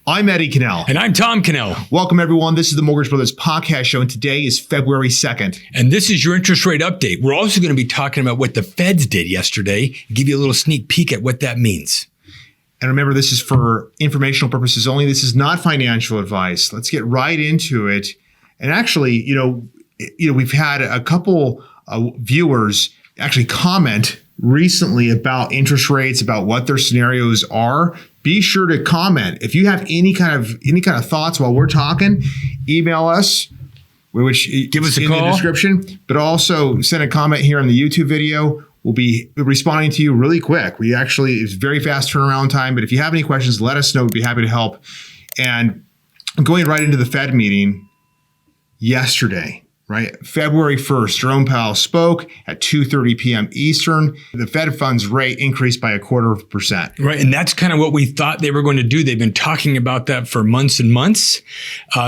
I'm Eddie Cannell. And I'm Tom Cannell. Welcome, everyone. This is the Mortgage Brothers podcast show, and today is February 2nd. And this is your interest rate update. We're also going to be talking about what the Feds did yesterday, give you a little sneak peek at what that means. And remember, this is for informational purposes only. This is not financial advice. Let's get right into it. And actually, we've had a couple viewers actually comment recently about interest rates, about what their scenarios are. Be sure to comment. If you have any kind of thoughts while we're talking, email us, which give us a call in the description, but also send a comment here on the YouTube video. We'll be responding to you really quick. It's very fast turnaround time, but if you have any questions, let us know. We'd be happy to help. And going right into the Fed meeting yesterday, right? February 1st, Jerome Powell spoke at 2:30 p.m. Eastern. The Fed funds rate increased by 0.25%. Right. And that's kind of what we thought they were going to do. They've been talking about that for months and months.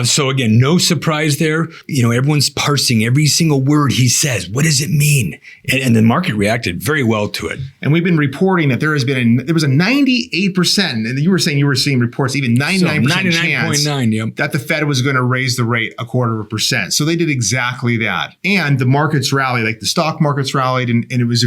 So again, no surprise there. Everyone's parsing every single word he says. What does it mean? And the market reacted very well to it. And we've been reporting that there was a 98%, and you were seeing reports, even 99% chance that the Fed was going to raise the rate 0.25%. So they did exactly that. And the markets rallied, like the stock markets rallied, and it was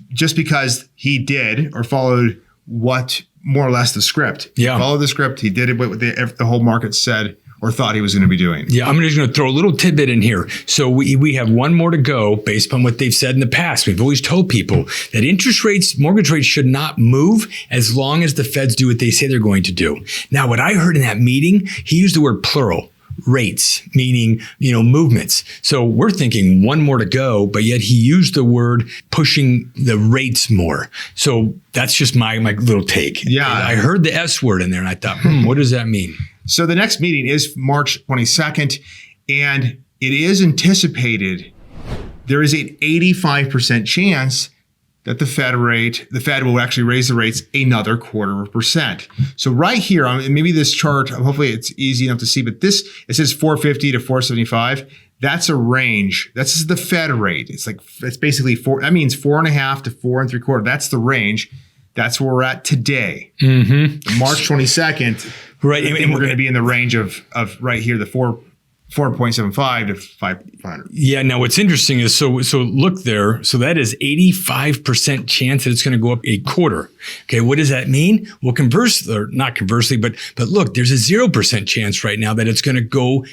just because he did or followed what more or less the script. Yeah. He followed the script. He did what the whole market said or thought he was going to be doing. Yeah, I'm just going to throw a little tidbit in here. So we have one more to go based upon what they've said in the past. We've always told people that mortgage rates should not move as long as the Feds do what they say they're going to do. Now, what I heard in that meeting, he used the word plural. Rates, meaning, movements. So we're thinking one more to go, but yet he used the word pushing the rates more. So that's just my little take. Yeah. I heard the S word in there and I thought, what does that mean? So the next meeting is March 22nd, and it is anticipated there is an 85% chance that the Fed will actually raise the rates another 0.25%. So right here, maybe this chart, hopefully it's easy enough to see, but it says 450 to 475. That's a range. That's the Fed rate. It's basically that means 4.5 to 4.75. That's the range. That's where we're at today. Mm-hmm. March 22nd. Right. And we're going to be in the range of right here, the 4.75 to 500. Yeah. Now, what's interesting is, so look there. So that is 85% chance that it's going to go up a quarter. Okay. What does that mean? Well, not conversely, but look, there's a 0% chance right now that it's going to go,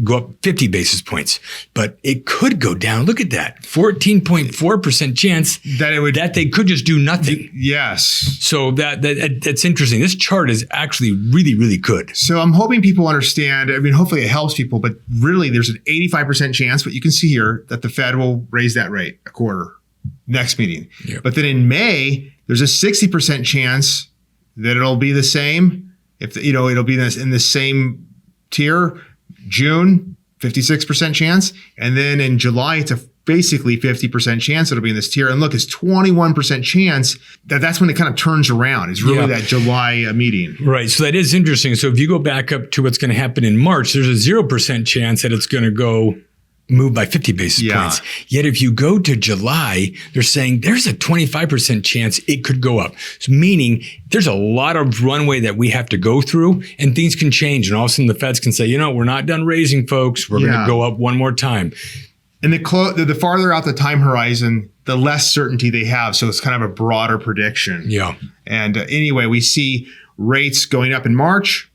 go up 50 basis points, but it could go down. Look at that. 14.4% chance that they could just do nothing. Yes. So that's interesting. This chart is actually really, really good. So I'm hoping people understand. Hopefully it helps people, but really there's an 85% chance, what you can see here, that the Fed will raise that rate a quarter next meeting. Yep. But then in May, there's a 60% chance that it'll be the same. It'll be in the same tier. June, 56% chance. And then in July, it's basically 50% chance it'll be in this tier. And look, it's 21% chance that's when it kind of turns around. It's really that July meeting. Right. So that is interesting. So if you go back up to what's going to happen in March, there's a 0% chance that it's going to move by 50 basis points. Yet if you go to July, they're saying there's a 25% chance it could go up. So meaning there's a lot of runway that we have to go through and things can change. And all of a sudden the Feds can say, we're not done raising, folks. We're going to go up one more time. And the farther out the time horizon, the less certainty they have. So it's kind of a broader prediction. Yeah. And anyway, we see rates going up in March,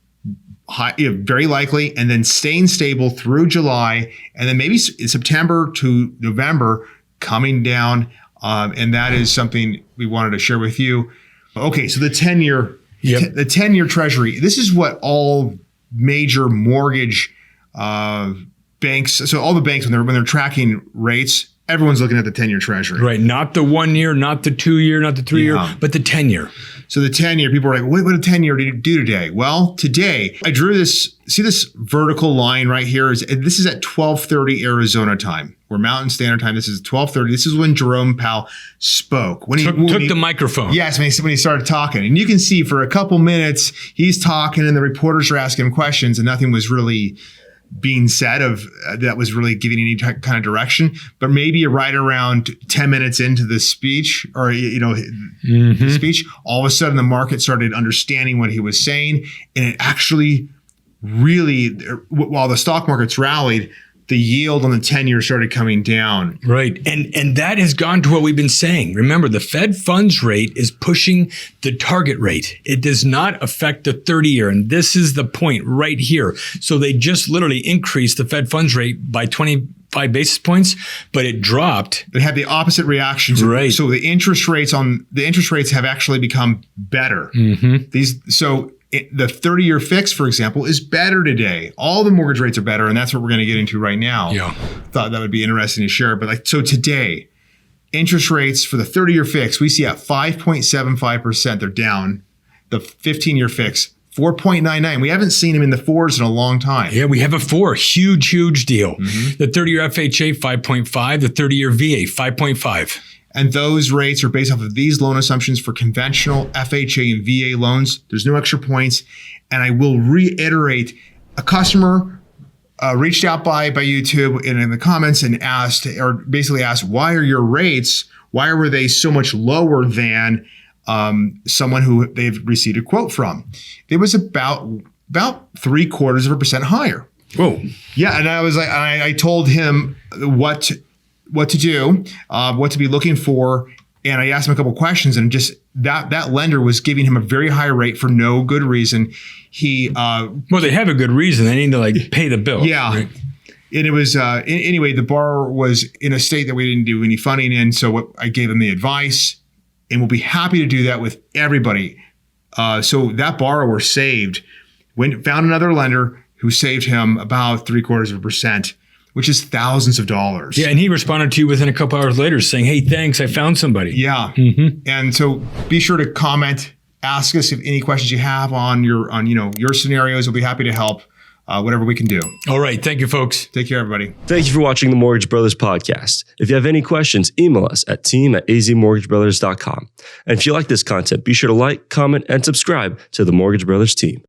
very likely, and then staying stable through July, and then maybe September to November coming down. And that is something we wanted to share with you. Okay, so the 10-year, the 10-year Treasury. This is what all major mortgage banks. So all the banks, when they're tracking rates, everyone's looking at the 10-year Treasury. Right. Not the 1 year, not the 2 year, not the 3 year, but the 10-year. So the 10-year, people are like, what did a 10-year do today? Well, today, I drew this, see this vertical line right here? This is at 12:30 Arizona time. We're Mountain Standard Time. This is 12:30. This is when Jerome Powell spoke. When he took the microphone. Yes, when he started talking. And you can see for a couple minutes, he's talking and the reporters are asking him questions and nothing was really being said that was really giving any kind of direction. But maybe right around 10 minutes into the speech, or the speech, all of a sudden the market started understanding what he was saying, and it actually really, while the stock markets rallied, the yield on the 10-year started coming down. Right. And that has gone to what we've been saying. Remember, the Fed funds rate is pushing the target rate. It does not affect the 30-year. And this is the point right here. So they just literally increased the Fed funds rate by 25 basis points, but it dropped. It had the opposite reaction. Right. So the interest rates have actually become better. The 30-year fix, for example, is better today. All the mortgage rates are better, and that's what we're going to get into right now. Yeah. Thought that would be interesting to share. But so today, interest rates for the 30-year fix, we see at 5.75%. They're down. The 15-year fix, 4.99. We haven't seen them in the fours in a long time. Yeah, we have a 4. Huge deal. The 30-year FHA, 5.5. The 30-year VA, 5.5. And those rates are based off of these loan assumptions for conventional FHA and VA loans. There's no extra points. And I will reiterate, a customer reached out by YouTube and in the comments and asked, why are your rates, why were they so much lower than someone who they've received a quote from? It was about 0.75% higher. Whoa. Yeah. And I was like, I told him what to do, what to be looking for. And I asked him a couple of questions, and just that lender was giving him a very high rate for no good reason. They have a good reason. They need to pay the bill. Yeah. Right? And it was, anyway, the borrower was in a state that we didn't do any funding in. So I gave him the advice, and we'll be happy to do that with everybody. So that borrower found another lender who saved him about 0.75%. Which is thousands of dollars. Yeah, and he responded to you within a couple hours later saying, hey, thanks, I found somebody. Yeah. And so be sure to comment, ask us if any questions you have on your scenarios. We'll be happy to help, whatever we can do. All right. Thank you, folks. Take care, everybody. Thank you for watching the Mortgage Brothers podcast. If you have any questions, email us at team@azmortgagebrothers.com. And if you like this content, be sure to like, comment, and subscribe to the Mortgage Brothers team.